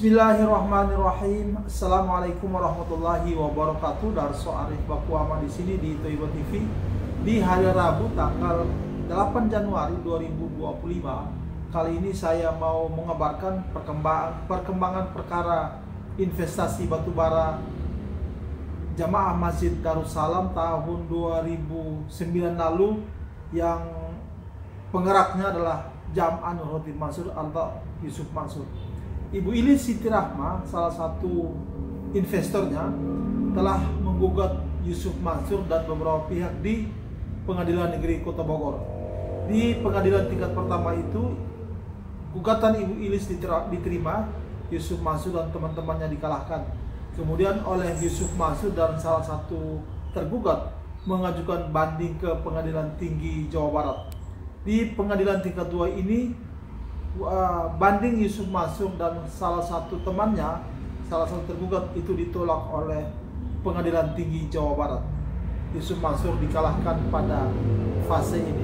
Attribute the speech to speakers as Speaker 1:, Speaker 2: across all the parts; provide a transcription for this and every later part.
Speaker 1: Bismillahirrahmanirrahim. Assalamualaikum warahmatullahi wabarakatuh. Darso Arif Bakuama di sini di Toibo TV di hari Rabu tanggal 8 Januari 2025. Kali ini saya mau mengabarkan perkembangan perkara investasi batubara Jamaah Masjid Darussalam tahun 2009 lalu yang penggeraknya adalah Jam'ah Nurhoddin Mansur atau Yusuf Mansur. Ibu Ilis Siti Rahma, salah satu investornya, telah menggugat Yusuf Mansur dan beberapa pihak di Pengadilan Negeri Kota Bogor. Di pengadilan tingkat pertama itu, gugatan Ibu Ilis diterima, Yusuf Mansur dan teman-temannya dikalahkan. Kemudian oleh Yusuf Mansur dan salah satu tergugat mengajukan banding ke Pengadilan Tinggi Jawa Barat. Di pengadilan tingkat 2 ini, banding Yusuf Mansur dan salah satu temannya, salah satu tergugat itu ditolak oleh Pengadilan Tinggi Jawa Barat. Yusuf Mansur dikalahkan pada fase ini.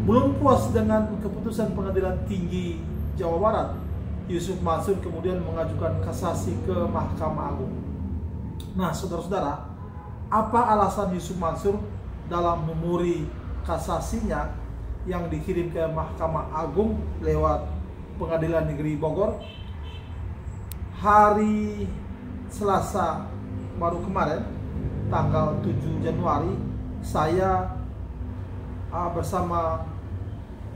Speaker 1: Belum puas dengan keputusan Pengadilan Tinggi Jawa Barat, Yusuf Mansur kemudian mengajukan kasasi ke Mahkamah Agung. Nah, saudara-saudara, apa alasan Yusuf Mansur dalam memori kasasinya yang dikirim ke Mahkamah Agung lewat Pengadilan Negeri Bogor? Hari Selasa baru kemarin, tanggal 7 Januari, saya bersama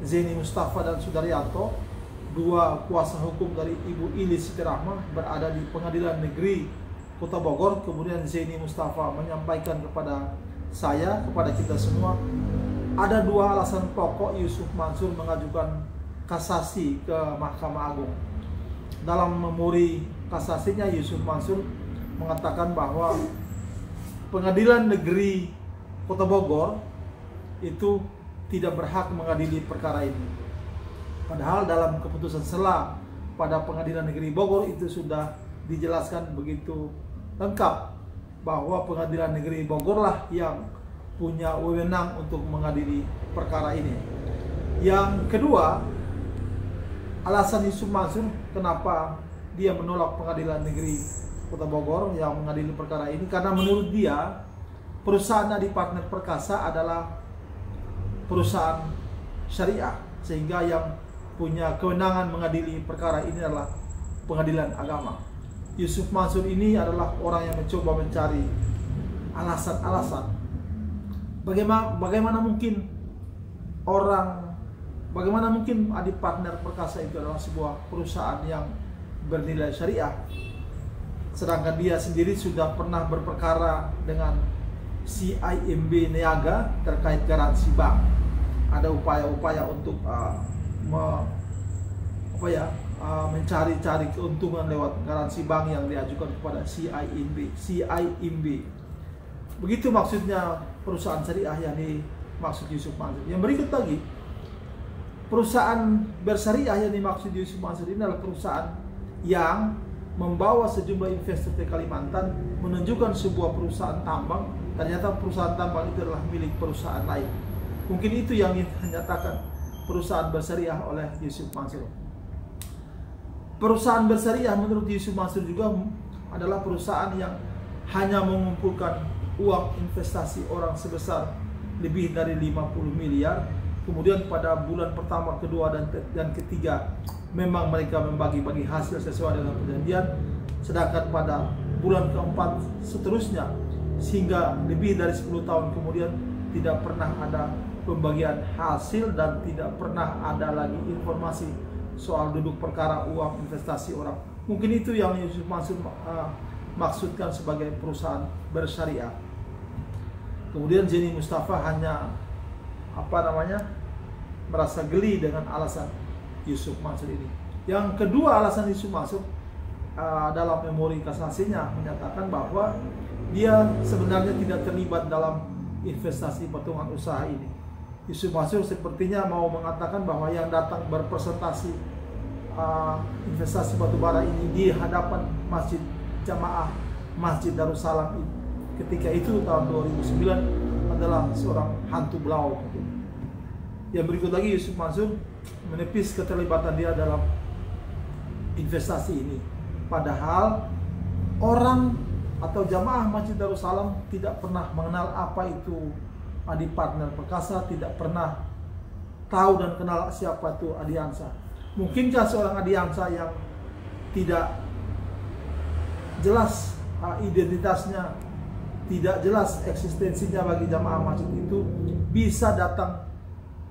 Speaker 1: Zeni Mustafa dan Sudaryanto, dua kuasa hukum dari Ibu Ilis Siti Rahma, berada di Pengadilan Negeri Kota Bogor. Kemudian Zeni Mustafa menyampaikan kepada saya, kepada kita semua, ada dua alasan pokok Yusuf Mansur mengajukan kasasi ke Mahkamah Agung. Dalam memori kasasinya, Yusuf Mansur mengatakan bahwa Pengadilan Negeri Kota Bogor itu tidak berhak mengadili perkara ini. Padahal dalam keputusan sela pada Pengadilan Negeri Bogor itu sudah dijelaskan begitu lengkap bahwa Pengadilan Negeri Bogor lah yang punya wewenang untuk mengadili perkara ini. Yang kedua, alasan Yusuf Mansur kenapa dia menolak Pengadilan Negeri Kota Bogor yang mengadili perkara ini, karena menurut dia perusahaan Adi Partner Perkasa adalah perusahaan syariah, sehingga yang punya kewenangan mengadili perkara ini adalah pengadilan agama. Yusuf Mansur ini adalah orang yang mencoba mencari alasan-alasan bagaimana mungkin Adi Partner Perkasa itu adalah sebuah perusahaan yang bernilai syariah, sedangkan dia sendiri sudah pernah berperkara dengan CIMB Niaga terkait garansi bank. Ada upaya-upaya untuk mencari-cari keuntungan lewat garansi bank yang diajukan kepada CIMB. Begitu maksudnya perusahaan syariah yang dimaksud Yusuf Mansur. Yang berikut lagi, perusahaan bersyariah yang dimaksud Yusuf Mansur ini adalah perusahaan yang membawa sejumlah investor ke Kalimantan, menunjukkan sebuah perusahaan tambang. Ternyata perusahaan tambang itu adalah milik perusahaan lain. Mungkin itu yang dinyatakan perusahaan bersyariah oleh Yusuf Mansur. Perusahaan bersyariah menurut Yusuf Mansur juga adalah perusahaan yang hanya mengumpulkan uang investasi orang sebesar lebih dari 50 miliar. Kemudian pada bulan pertama, kedua, dan ketiga memang mereka membagi-bagi hasil sesuai dengan perjanjian. Sedangkan pada bulan keempat seterusnya sehingga lebih dari 10 tahun kemudian tidak pernah ada pembagian hasil dan tidak pernah ada lagi informasi soal duduk perkara uang investasi orang. Mungkin itu yang Yusuf Mansur maksudkan sebagai perusahaan bersyariah. Kemudian Zeni Mustafa hanya merasa geli dengan alasan Yusuf Mansur ini. Yang kedua, alasan Yusuf Mansur dalam memori kasasinya menyatakan bahwa dia sebenarnya tidak terlibat dalam investasi patungan usaha ini. Yusuf Mansur sepertinya mau mengatakan bahwa yang datang berpresentasi investasi batubara ini di hadapan Masjid Jamaah Masjid Darussalam ketika itu tahun 2009 adalah seorang hantu blau. Yang berikut lagi, Yusuf Mansur menepis keterlibatan dia dalam investasi ini. Padahal orang atau jamaah Masjid Darussalam tidak pernah mengenal apa itu Adi Partner Perkasa, tidak pernah tahu dan kenal siapa itu Adiansa. Mungkinkah seorang Adiansa yang tidak jelas identitasnya, tidak jelas eksistensinya bagi jamaah masjid itu bisa datang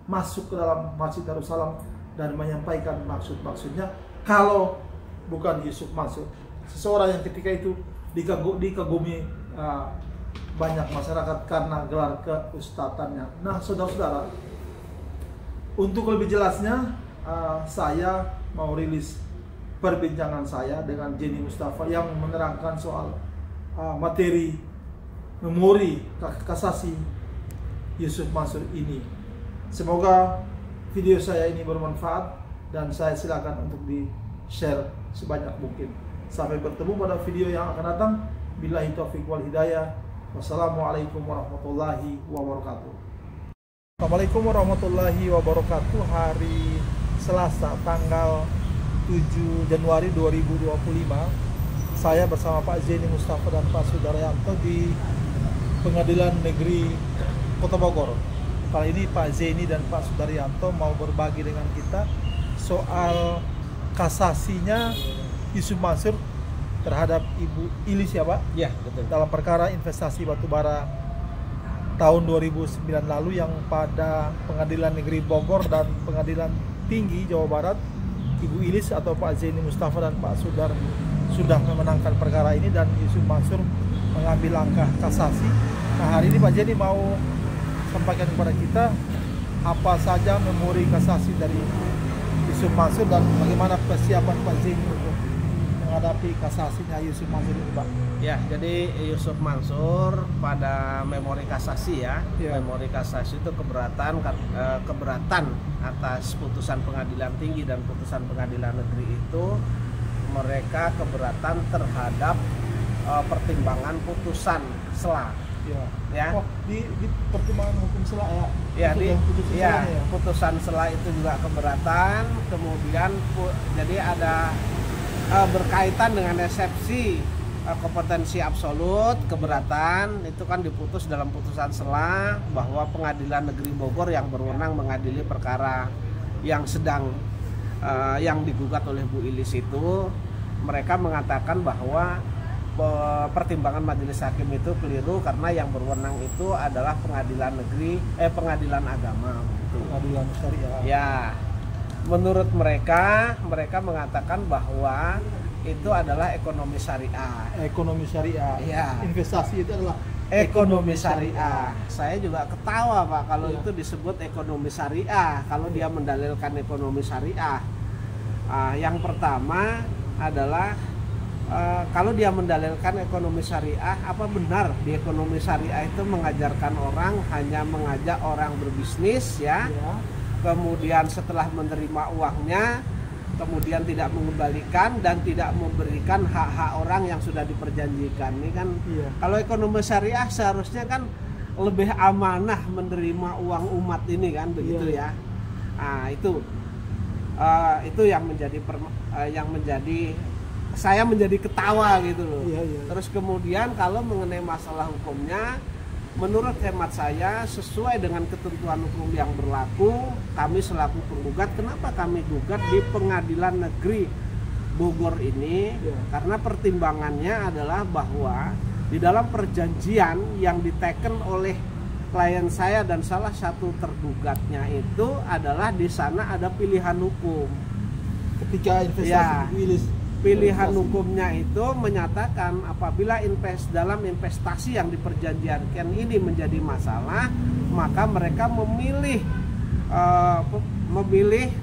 Speaker 1: masuk ke dalam Masjid Darussalam dan menyampaikan maksud-maksudnya kalau bukan Yusuf Mansur, seseorang yang ketika itu dikagumi banyak masyarakat karena gelar keustatannya. Nah, saudara-saudara, untuk lebih jelasnya saya mau rilis perbincangan saya dengan Jenny Mustafa yang menerangkan soal materi memori kasasi Yusuf Mansur ini. Semoga video saya ini bermanfaat dan saya silakan untuk di-share sebanyak mungkin. Sampai bertemu pada video yang akan datang. Billahi taufiq wal hidayah. Wassalamualaikum warahmatullahi wabarakatuh. Assalamualaikum warahmatullahi wabarakatuh. Hari Selasa tanggal 7 Januari 2025. Saya bersama Pak Zeni Mustafa dan Pak Sudaryanto di Pengadilan Negeri Kota Bogor. Kali ini Pak Zeni dan Pak Sudaryanto mau berbagi dengan kita soal kasasinya Yusuf Mansur terhadap Ibu Ilis, ya Pak?
Speaker 2: Ya, betul.
Speaker 1: Dalam perkara investasi batubara tahun 2009 lalu yang pada Pengadilan Negeri Bogor dan Pengadilan Tinggi Jawa Barat, Ibu Ilis atau Pak Zeni Mustafa dan Pak Sudar sudah memenangkan perkara ini dan Yusuf Mansur mengambil langkah kasasi. Nah, hari ini Pak Zeni mau sampaikan kepada kita apa saja memori kasasi dari Yusuf Mansur dan bagaimana persiapan Pak Zeni untuk menghadapi kasasinya Yusuf Mansur ini, Pak.
Speaker 2: Ya, jadi Yusuf Mansur pada memori kasasi ya. Memori kasasi itu keberatan atas putusan pengadilan tinggi dan putusan pengadilan negeri itu, mereka keberatan terhadap pertimbangan putusan sela. Ya.
Speaker 1: Oh, di pertimbangan hukum sela ya.
Speaker 2: Ya, putusan sela itu juga keberatan. Kemudian jadi ada berkaitan dengan eksepsi kompetensi absolut, keberatan itu kan diputus dalam putusan sela bahwa Pengadilan Negeri Bogor yang berwenang mengadili perkara yang sedang yang digugat oleh Bu Ilis itu, mereka mengatakan bahwa pertimbangan majelis hakim itu keliru karena yang berwenang itu adalah pengadilan agama gitu.
Speaker 1: Pengadilan syariah.
Speaker 2: Ya. Menurut mereka mengatakan bahwa itu adalah ekonomi syariah.
Speaker 1: Ekonomi syariah.
Speaker 2: Ya.
Speaker 1: Investasi itu adalah
Speaker 2: ekonomi syariah. Saya juga ketawa, Pak, kalau itu disebut ekonomi syariah, kalau dia mendalilkan ekonomi syariah. Yang pertama adalah kalau dia mendalilkan ekonomi syariah, apa benar di ekonomi syariah itu mengajarkan orang, hanya mengajak orang berbisnis ya. Kemudian setelah menerima uangnya, kemudian tidak mengembalikan dan tidak memberikan hak-hak orang yang sudah diperjanjikan. Ini kan kalau ekonomi syariah seharusnya kan lebih amanah menerima uang umat ini kan, begitu ya. Nah, itu yang menjadi saya menjadi ketawa gitu loh. Terus kemudian kalau mengenai masalah hukumnya, menurut hemat saya sesuai dengan ketentuan hukum yang berlaku, kami selaku penggugat, kenapa kami gugat di Pengadilan Negeri Bogor ini? Karena pertimbangannya adalah bahwa di dalam perjanjian yang diteken oleh klien saya dan salah satu tergugatnya itu adalah di sana ada pilihan hukum.
Speaker 1: Ketika investasi
Speaker 2: pilihan hukumnya itu menyatakan apabila dalam investasi yang diperjanjikan ini menjadi masalah, maka mereka memilih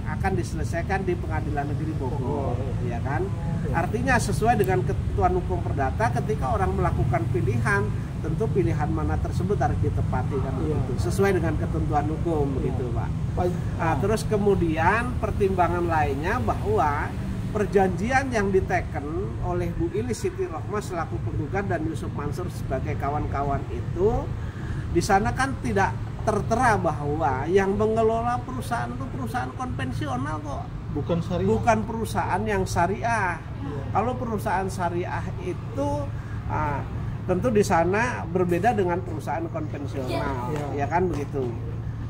Speaker 2: akan diselesaikan di Pengadilan Negeri Bogor, ya kan? Artinya sesuai dengan ketentuan hukum perdata, ketika orang melakukan pilihan, tentu pilihan mana tersebut harus ditepati kan, begitu. Sesuai dengan ketentuan hukum, begitu, Pak. Terus kemudian pertimbangan lainnya bahwa perjanjian yang diteken oleh Bu Ilis Siti Rohmah selaku penggugat dan Yusuf Mansur sebagai kawan-kawan itu, di sana kan tidak tertera bahwa yang mengelola perusahaan itu perusahaan konvensional kok.
Speaker 1: bukan syariah.
Speaker 2: Bukan perusahaan yang syariah.
Speaker 1: Iya.
Speaker 2: Kalau perusahaan syariah itu tentu di sana berbeda dengan perusahaan konvensional, ya kan begitu.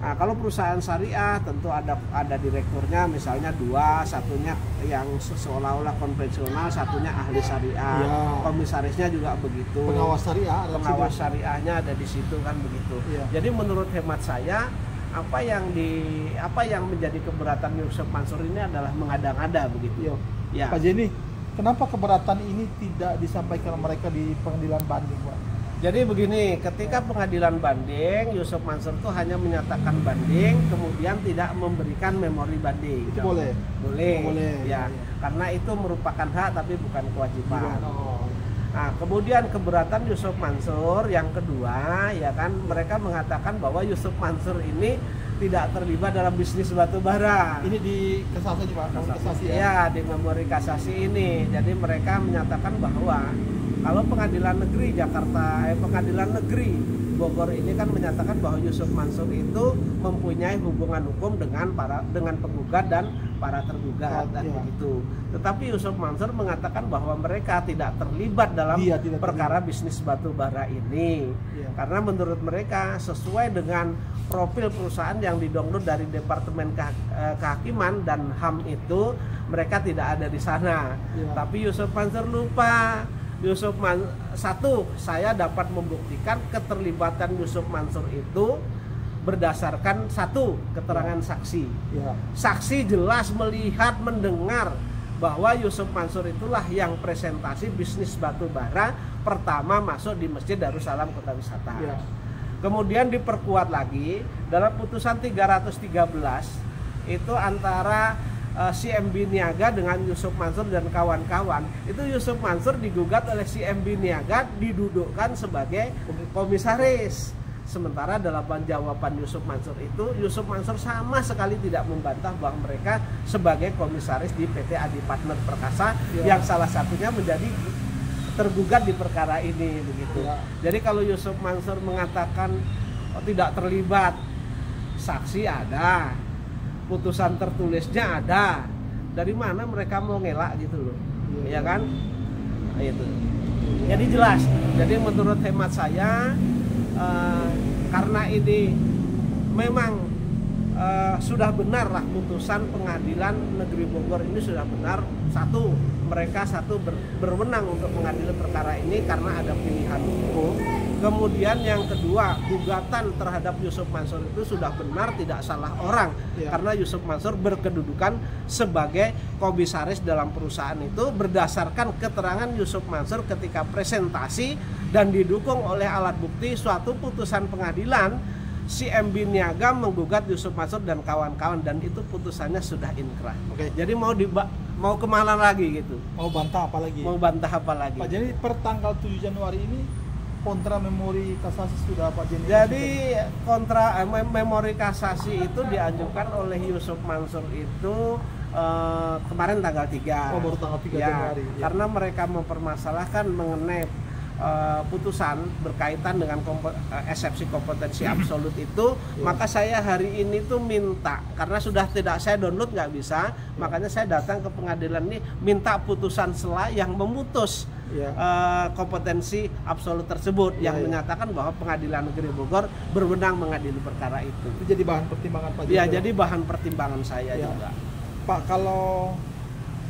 Speaker 2: Nah, kalau perusahaan syariah tentu ada direkturnya, misalnya dua, satunya yang seolah-olah konvensional, satunya ahli syariah.
Speaker 1: Ya.
Speaker 2: Komisarisnya juga begitu.
Speaker 1: Pengawas syariah,
Speaker 2: pengawas syariahnya ada di situ kan begitu.
Speaker 1: Ya.
Speaker 2: Jadi menurut hemat saya apa yang menjadi keberatan Yusuf Mansur ini adalah mengada-ngada begitu.
Speaker 1: Ya. Pak Jenny, kenapa keberatan ini tidak disampaikan mereka di pengadilan banding, Pak?
Speaker 2: Jadi begini, ketika pengadilan banding, Yusuf Mansur itu hanya menyatakan banding, kemudian tidak memberikan memori banding.
Speaker 1: Itu boleh?
Speaker 2: Boleh. Ya, karena itu merupakan hak tapi bukan kewajiban.
Speaker 1: Oh.
Speaker 2: Nah, kemudian keberatan Yusuf Mansur yang kedua, ya kan, mereka mengatakan bahwa Yusuf Mansur ini tidak terlibat dalam bisnis batu bara.
Speaker 1: Ini di kasasi Pak, kasasi ya?
Speaker 2: Ya, di memori kasasi ini. Jadi mereka menyatakan bahwa kalau pengadilan negeri Bogor ini kan menyatakan bahwa Yusuf Mansur itu mempunyai hubungan hukum dengan penggugat dan para tergugat dan begitu. Tetapi Yusuf Mansur mengatakan bahwa mereka tidak terlibat dalam perkara bisnis batu bara ini. Karena menurut mereka sesuai dengan profil perusahaan yang didownload dari Departemen Kehakiman dan HAM itu, mereka tidak ada di sana. Tapi Yusuf Mansur lupa. Saya dapat membuktikan keterlibatan Yusuf Mansur itu berdasarkan keterangan saksi. Saksi jelas melihat, mendengar bahwa Yusuf Mansur itulah yang presentasi bisnis batu bara pertama masuk di Masjid Darussalam Kota Wisata. Kemudian diperkuat lagi dalam putusan 313 itu antara CMB Niaga dengan Yusuf Mansur dan kawan-kawan. Itu Yusuf Mansur digugat oleh CMB Niaga, didudukkan sebagai komisaris. Sementara dalam jawaban Yusuf Mansur itu, Yusuf Mansur sama sekali tidak membantah bahwa mereka sebagai komisaris di PT Adi Partner Perkasa yang salah satunya menjadi tergugat di perkara ini begitu. Jadi kalau Yusuf Mansur mengatakan tidak terlibat, saksi ada, putusan tertulisnya ada, dari mana mereka mau ngelak gitu loh, ya kan? Itu. Jadi jelas. Jadi menurut hemat saya, karena ini memang sudah benar lah putusan pengadilan negeri Bogor ini sudah benar. Mereka berwenang untuk mengadili perkara ini karena ada pilihan hukum. Kemudian yang kedua, gugatan terhadap Yusuf Mansur itu sudah benar, tidak salah orang. Karena Yusuf Mansur berkedudukan sebagai komisaris dalam perusahaan itu berdasarkan keterangan Yusuf Mansur ketika presentasi dan didukung oleh alat bukti suatu putusan pengadilan. CMB Niaga menggugat Yusuf Mansur dan kawan-kawan dan itu putusannya sudah inkrah. Jadi mau kemana lagi gitu?
Speaker 1: Mau bantah apa lagi?
Speaker 2: Pak,
Speaker 1: jadi per tanggal 7 Januari ini kontra memori kasasi sudah Pak Jenny?
Speaker 2: Jadi kontra memori kasasi itu diajukan oleh Yusuf Mansur itu kemarin tanggal 3.
Speaker 1: Baru tanggal 3 Januari.
Speaker 2: Karena mereka mempermasalahkan mengenai putusan berkaitan dengan eksepsi kompetensi absolut itu, maka saya hari ini tuh minta, karena sudah tidak saya download nggak bisa, makanya saya datang ke pengadilan ini minta putusan sela yang memutus kompetensi absolut tersebut yang menyatakan bahwa Pengadilan Negeri Bogor berwenang mengadili perkara itu.
Speaker 1: Itu jadi bahan pertimbangan Pak?
Speaker 2: Ya, jadi bahan pertimbangan saya juga.
Speaker 1: Pak, kalau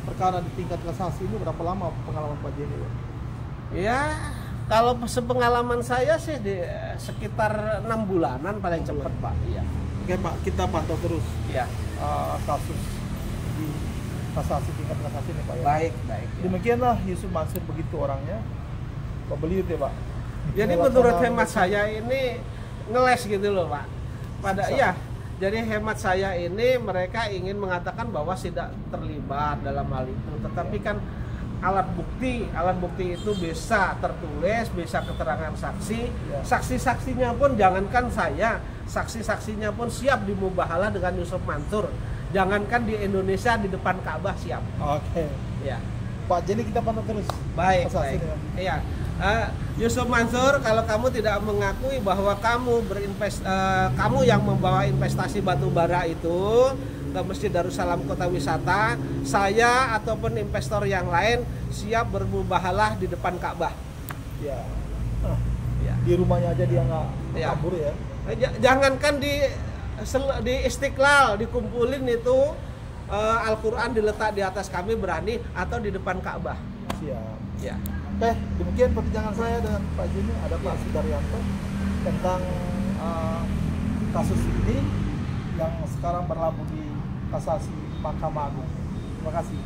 Speaker 1: perkara di tingkat kasasi ini berapa lama pengalaman Pak Jenny?
Speaker 2: Ya, kalau sepengalaman saya sih di sekitar 6 bulanan paling cepat Pak.
Speaker 1: Oke Pak, kita pantau terus kasus di kasasi, tingkat kasasi ini Pak.
Speaker 2: Baik.
Speaker 1: Demikianlah Yusuf Mansur begitu orangnya. Pak beliau ya Pak.
Speaker 2: Jadi menurut hemat saya ini ngeles gitu loh Pak. Jadi hemat saya ini mereka ingin mengatakan bahwa tidak terlibat dalam hal itu, tetapi kan alat bukti itu bisa tertulis, bisa keterangan saksi, saksi-saksinya pun jangankan saya, saksi-saksinya pun siap dimubahalah dengan Yusuf Mansur, jangankan di Indonesia, di depan Ka'bah siap.
Speaker 1: Pak, jadi kita pantau terus.
Speaker 2: Baik. Yusuf Mansur, kalau kamu tidak mengakui bahwa kamu kamu yang membawa investasi batu bara itu, ke Masjid Darussalam Kota Wisata, saya ataupun investor yang lain siap bermubahalah di depan Ka'bah.
Speaker 1: Ya.
Speaker 2: Ya.
Speaker 1: Di rumahnya aja dia nggak
Speaker 2: Ya.
Speaker 1: kabur ya.
Speaker 2: Jangankan di Istiqlal dikumpulin itu Al-Quran diletak di atas kami berani, atau di depan Ka'bah.
Speaker 1: Siap.
Speaker 2: Ya.
Speaker 1: Oke, demikian perbincangan saya dengan Pak Jimmy, ada Pak Sudaryanto tentang kasus ini yang sekarang berlabuh di kasasi Mahkamah Agung. Terima kasih.